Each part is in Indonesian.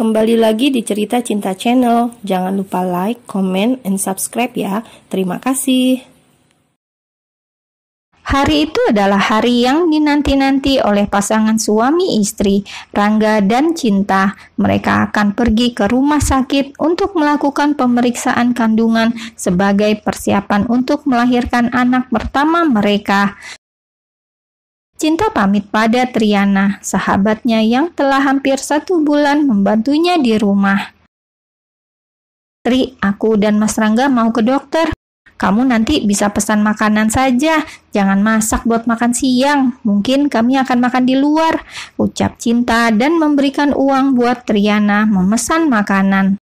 Kembali lagi di Cerita Cinta Channel. Jangan lupa like, comment, and subscribe ya. Terima kasih. Hari itu adalah hari yang dinanti-nanti oleh pasangan suami istri, Rangga dan Cinta. Mereka akan pergi ke rumah sakit untuk melakukan pemeriksaan kandungan sebagai persiapan untuk melahirkan anak pertama mereka. Cinta pamit pada Triana, sahabatnya yang telah hampir 1 bulan membantunya di rumah. "Tri, aku dan Mas Rangga mau ke dokter. Kamu nanti bisa pesan makanan saja, jangan masak buat makan siang. Mungkin kami akan makan di luar," ucap Cinta dan memberikan uang buat Triana memesan makanan.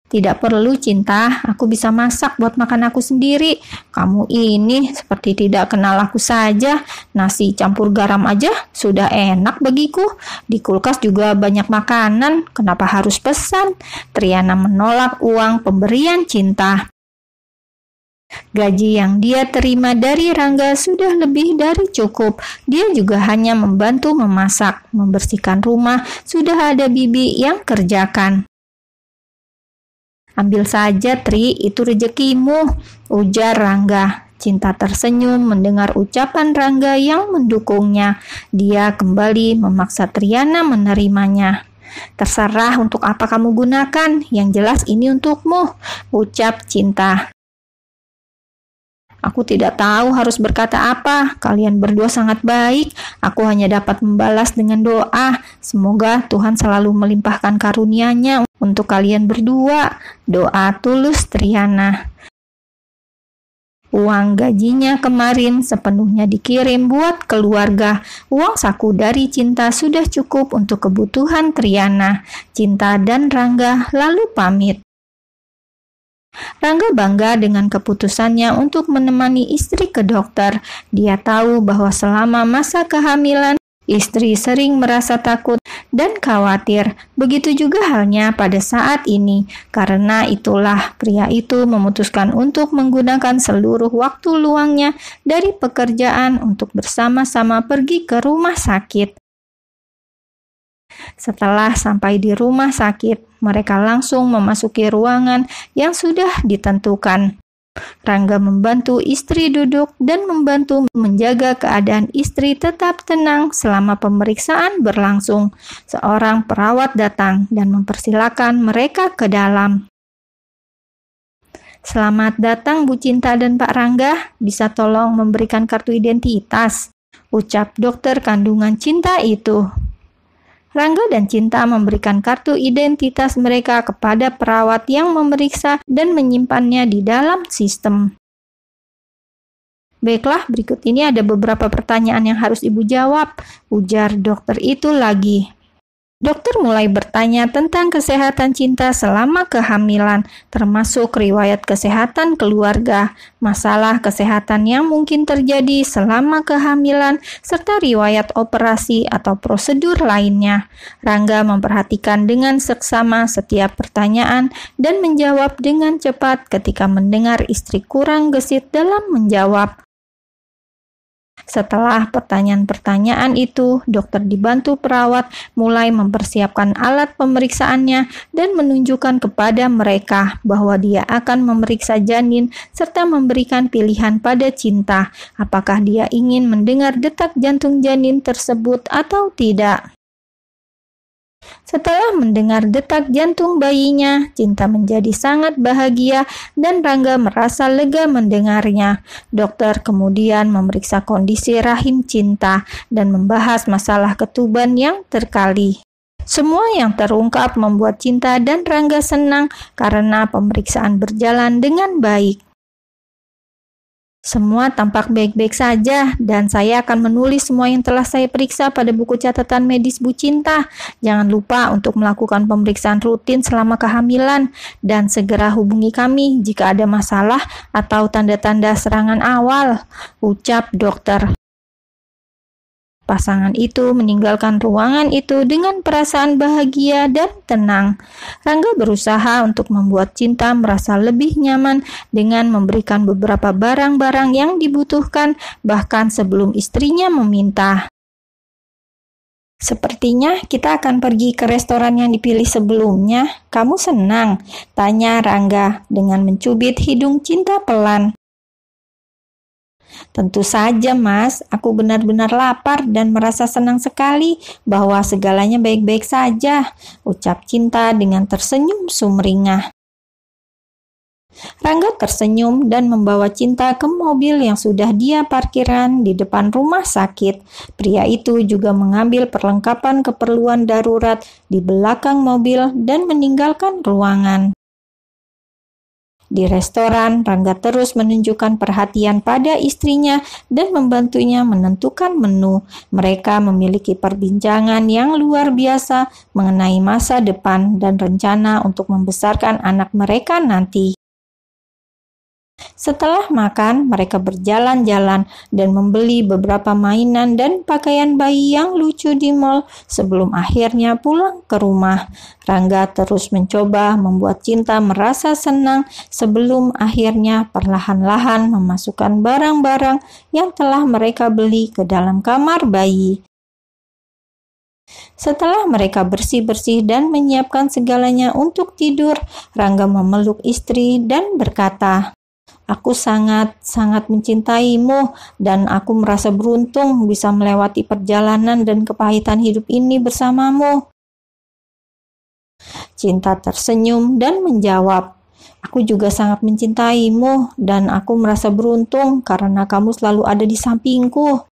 "Tidak perlu, Cinta, aku bisa masak buat makan aku sendiri. Kamu ini seperti tidak kenal aku saja. Nasi campur garam aja sudah enak bagiku. Di kulkas juga banyak makanan, kenapa harus pesan?" Triana menolak uang pemberian Cinta. Gaji yang dia terima dari Rangga sudah lebih dari cukup. Dia juga hanya membantu memasak, membersihkan rumah, sudah ada bibi yang kerjakan. "Ambil saja, Tri, itu rezekimu," ujar Rangga. Cinta tersenyum mendengar ucapan Rangga yang mendukungnya. Dia kembali memaksa Triana menerimanya. "Terserah untuk apa kamu gunakan, yang jelas ini untukmu," ucap Cinta. "Aku tidak tahu harus berkata apa. Kalian berdua sangat baik. Aku hanya dapat membalas dengan doa. Semoga Tuhan selalu melimpahkan karunia-Nya untuk kalian berdua. Doa tulus Triana." Uang gajinya kemarin sepenuhnya dikirim buat keluarga. Uang saku dari Cinta sudah cukup untuk kebutuhan Triana. Cinta dan Rangga lalu pamit. Rangga bangga dengan keputusannya untuk menemani istri ke dokter. Dia tahu bahwa selama masa kehamilan, istri sering merasa takut dan khawatir. Begitu juga halnya pada saat ini. Karena itulah pria itu memutuskan untuk menggunakan seluruh waktu luangnya dari pekerjaan untuk bersama-sama pergi ke rumah sakit. Setelah sampai di rumah sakit, mereka langsung memasuki ruangan yang sudah ditentukan. Rangga membantu istri duduk dan membantu menjaga keadaan istri tetap tenang selama pemeriksaan berlangsung. Seorang perawat datang dan mempersilakan mereka ke dalam. "Selamat datang Bu Cinta dan Pak Rangga, bisa tolong memberikan kartu identitas," ucap dokter kandungan Cinta itu. Rangga dan Cinta memberikan kartu identitas mereka kepada perawat yang memeriksa dan menyimpannya di dalam sistem. "Baiklah, berikut ini ada beberapa pertanyaan yang harus Ibu jawab," ujar dokter itu lagi. Dokter mulai bertanya tentang kesehatan Cinta selama kehamilan, termasuk riwayat kesehatan keluarga, masalah kesehatan yang mungkin terjadi selama kehamilan, serta riwayat operasi atau prosedur lainnya. Rangga memperhatikan dengan seksama setiap pertanyaan dan menjawab dengan cepat ketika mendengar istri kurang gesit dalam menjawab. Setelah pertanyaan-pertanyaan itu, dokter dibantu perawat mulai mempersiapkan alat pemeriksaannya dan menunjukkan kepada mereka bahwa dia akan memeriksa janin serta memberikan pilihan pada Cinta, apakah dia ingin mendengar detak jantung janin tersebut atau tidak. Setelah mendengar detak jantung bayinya, Cinta menjadi sangat bahagia dan Rangga merasa lega mendengarnya. Dokter kemudian memeriksa kondisi rahim Cinta dan membahas masalah ketuban yang terkali. Semua yang terungkap membuat Cinta dan Rangga senang karena pemeriksaan berjalan dengan baik. "Semua tampak baik-baik saja dan saya akan menulis semua yang telah saya periksa pada buku catatan medis Bu Cinta. Jangan lupa untuk melakukan pemeriksaan rutin selama kehamilan dan segera hubungi kami jika ada masalah atau tanda-tanda serangan awal," ucap dokter. Pasangan itu meninggalkan ruangan itu dengan perasaan bahagia dan tenang. Rangga berusaha untuk membuat Cinta merasa lebih nyaman dengan memberikan beberapa barang-barang yang dibutuhkan bahkan sebelum istrinya meminta. Sepertinya kita akan pergi ke restoran yang dipilih sebelumnya. Kamu senang? Tanya Rangga dengan mencubit hidung Cinta pelan. Tentu saja, Mas. Aku benar-benar lapar dan merasa senang sekali bahwa segalanya baik-baik saja, ucap Cinta dengan tersenyum sumringah. Rangga tersenyum dan membawa Cinta ke mobil yang sudah dia parkiran di depan rumah sakit. Pria itu juga mengambil perlengkapan keperluan darurat di belakang mobil dan meninggalkan ruangan. Di restoran, Rangga terus menunjukkan perhatian pada istrinya dan membantunya menentukan menu. Mereka memiliki perbincangan yang luar biasa mengenai masa depan dan rencana untuk membesarkan anak mereka nanti. Setelah makan, mereka berjalan-jalan dan membeli beberapa mainan dan pakaian bayi yang lucu di mal sebelum akhirnya pulang ke rumah. Rangga terus mencoba membuat Cinta merasa senang sebelum akhirnya perlahan-lahan memasukkan barang-barang yang telah mereka beli ke dalam kamar bayi. Setelah mereka bersih-bersih dan menyiapkan segalanya untuk tidur, Rangga memeluk istri dan berkata, "Aku sangat-sangat mencintaimu dan aku merasa beruntung bisa melewati perjalanan dan kepahitan hidup ini bersamamu." Cinta tersenyum dan menjawab, "Aku juga sangat mencintaimu dan aku merasa beruntung karena kamu selalu ada di sampingku."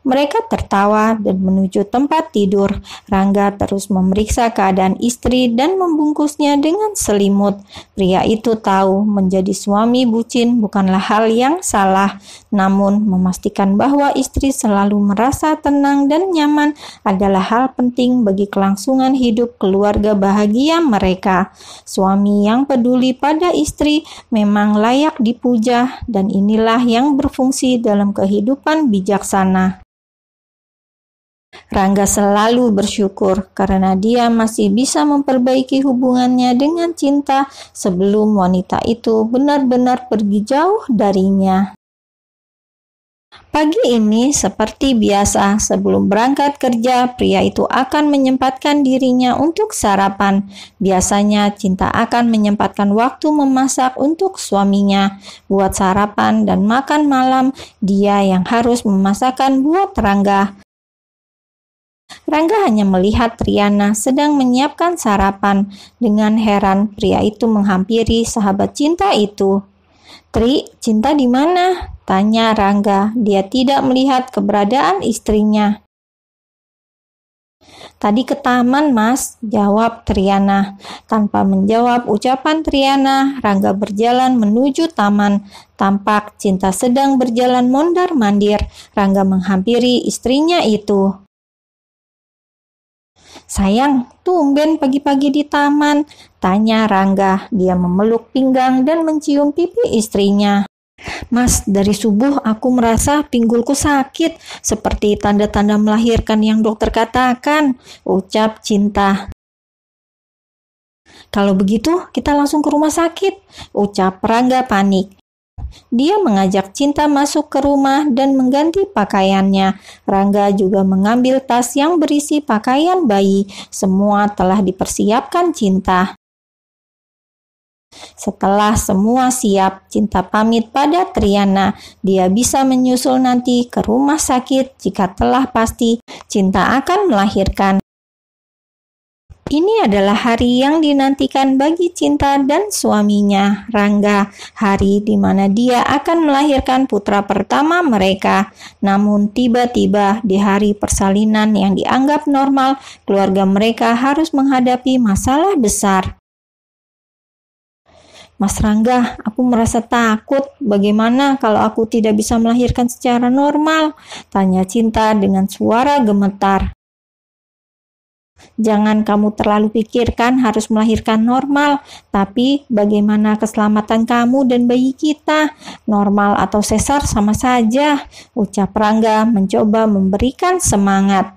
Mereka tertawa dan menuju tempat tidur. Rangga terus memeriksa keadaan istri dan membungkusnya dengan selimut. Pria itu tahu menjadi suami bucin bukanlah hal yang salah, namun memastikan bahwa istri selalu merasa tenang dan nyaman adalah hal penting bagi kelangsungan hidup keluarga bahagia mereka. Suami yang peduli pada istri memang layak dipuja, dan inilah yang berfungsi dalam kehidupan bijaksana. Rangga selalu bersyukur karena dia masih bisa memperbaiki hubungannya dengan Cinta sebelum wanita itu benar-benar pergi jauh darinya. Pagi ini seperti biasa, sebelum berangkat kerja, pria itu akan menyempatkan dirinya untuk sarapan. Biasanya Cinta akan menyempatkan waktu memasak untuk suaminya. Buat sarapan dan makan malam, dia yang harus memasakkan buat Rangga. Rangga hanya melihat Triana sedang menyiapkan sarapan. Dengan heran, pria itu menghampiri sahabat Cinta itu. "Tri, Cinta di mana?" tanya Rangga. Dia tidak melihat keberadaan istrinya. "Tadi ke taman, Mas," jawab Triana. Tanpa menjawab ucapan Triana, Rangga berjalan menuju taman. Tampak Cinta sedang berjalan mondar-mandir. Rangga menghampiri istrinya itu. "Sayang, tumben pagi-pagi di taman?" tanya Rangga. Dia memeluk pinggang dan mencium pipi istrinya. "Mas, dari subuh aku merasa pinggulku sakit, seperti tanda-tanda melahirkan yang dokter katakan," ucap Cinta. "Kalau begitu, kita langsung ke rumah sakit," ucap Rangga panik. Dia mengajak Cinta masuk ke rumah dan mengganti pakaiannya. Rangga juga mengambil tas yang berisi pakaian bayi. Semua telah dipersiapkan Cinta. Setelah semua siap, Cinta pamit pada Triana. Dia bisa menyusul nanti ke rumah sakit jika telah pasti Cinta akan melahirkan. Ini adalah hari yang dinantikan bagi Cinta dan suaminya, Rangga, hari di mana dia akan melahirkan putra pertama mereka. Namun tiba-tiba di hari persalinan yang dianggap normal, keluarga mereka harus menghadapi masalah besar. "Mas Rangga, aku merasa takut. Bagaimana kalau aku tidak bisa melahirkan secara normal?" tanya Cinta dengan suara gemetar. "Jangan kamu terlalu pikirkan harus melahirkan normal, tapi bagaimana keselamatan kamu dan bayi kita? Normal atau sesar sama saja," ucap Rangga mencoba memberikan semangat.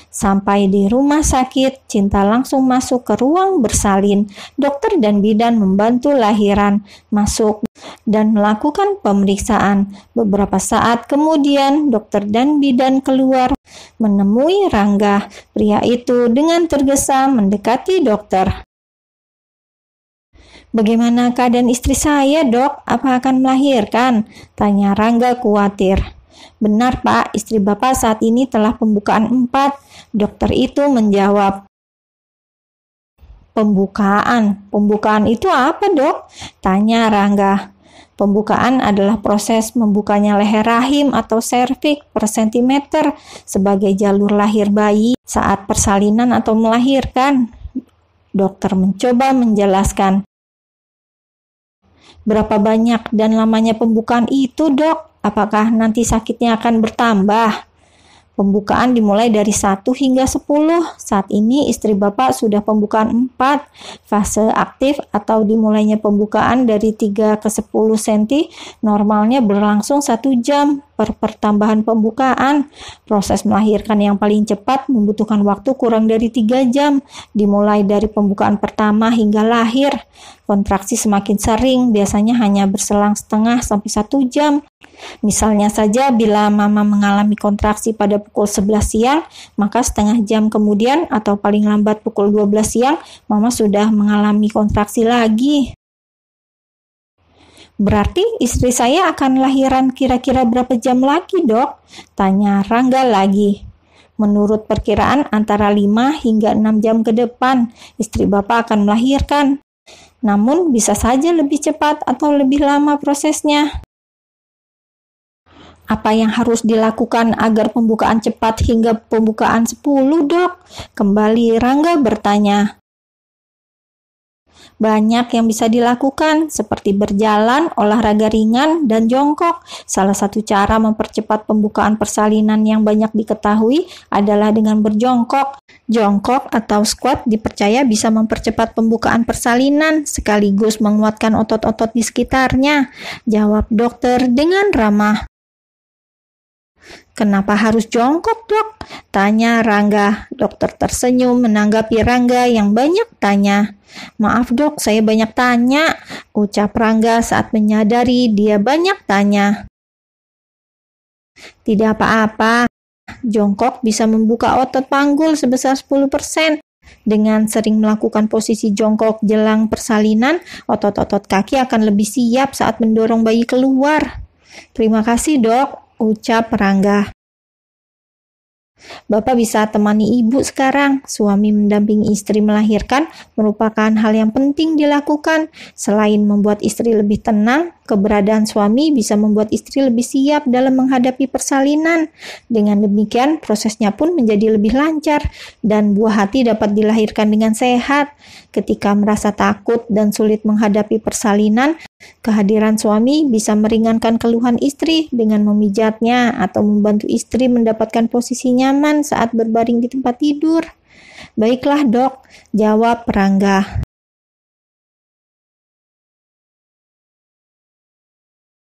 Sampai di rumah sakit, Cinta langsung masuk ke ruang bersalin. Dokter dan bidan membantu lahiran, masuk dan melakukan pemeriksaan. Beberapa saat kemudian, dokter dan bidan keluar menemui Rangga. Pria itu dengan tergesa mendekati dokter. "Bagaimana keadaan istri saya, dok? Apa akan melahirkan?" tanya Rangga khawatir. "Benar, Pak, istri Bapak saat ini telah pembukaan 4. Dokter itu menjawab. Pembukaan itu apa, dok?" tanya Rangga. Pembukaan adalah proses membukanya leher rahim atau serviks per sentimeter sebagai jalur lahir bayi saat persalinan atau melahirkan. Dokter mencoba menjelaskan. "Berapa banyak dan lamanya pembukaan itu, dok? Apakah nanti sakitnya akan bertambah?" "Pembukaan dimulai dari 1 hingga 10. Saat ini istri Bapak sudah pembukaan 4. Fase aktif atau dimulainya pembukaan dari 3 ke 10 cm normalnya berlangsung 1 jam per pertambahan pembukaan. Proses melahirkan yang paling cepat membutuhkan waktu kurang dari 3 jam, dimulai dari pembukaan pertama hingga lahir. Kontraksi semakin sering, biasanya hanya berselang setengah sampai 1 jam. Misalnya saja bila mama mengalami kontraksi pada pukul 11 siang, maka setengah jam kemudian atau paling lambat pukul 12 siang, mama sudah mengalami kontraksi lagi." "Berarti istri saya akan lahiran kira-kira berapa jam lagi, dok?" tanya Rangga lagi. "Menurut perkiraan antara 5 hingga 6 jam ke depan, istri Bapak akan melahirkan. Namun bisa saja lebih cepat atau lebih lama prosesnya." "Apa yang harus dilakukan agar pembukaan cepat hingga pembukaan 10, dok?" kembali Rangga bertanya. "Banyak yang bisa dilakukan, seperti berjalan, olahraga ringan, dan jongkok. Salah satu cara mempercepat pembukaan persalinan yang banyak diketahui adalah dengan berjongkok. Jongkok atau squat dipercaya bisa mempercepat pembukaan persalinan, sekaligus menguatkan otot-otot di sekitarnya," jawab dokter dengan ramah. "Kenapa harus jongkok, dok?" tanya Rangga. Dokter tersenyum menanggapi Rangga yang banyak tanya. "Maaf, dok, saya banyak tanya," ucap Rangga saat menyadari dia banyak tanya. "Tidak apa-apa. Jongkok bisa membuka otot panggul sebesar 10%. Dengan sering melakukan posisi jongkok jelang persalinan, otot-otot kaki akan lebih siap saat mendorong bayi keluar." "Terima kasih, dok," ucap Rangga. "Bapak bisa temani ibu sekarang." Suami mendampingi istri melahirkan merupakan hal yang penting dilakukan. Selain membuat istri lebih tenang, keberadaan suami bisa membuat istri lebih siap dalam menghadapi persalinan. Dengan demikian, prosesnya pun menjadi lebih lancar dan buah hati dapat dilahirkan dengan sehat. Ketika merasa takut dan sulit menghadapi persalinan, kehadiran suami bisa meringankan keluhan istri dengan memijatnya atau membantu istri mendapatkan posisi nyaman saat berbaring di tempat tidur. "Baiklah, dok," jawab Rangga.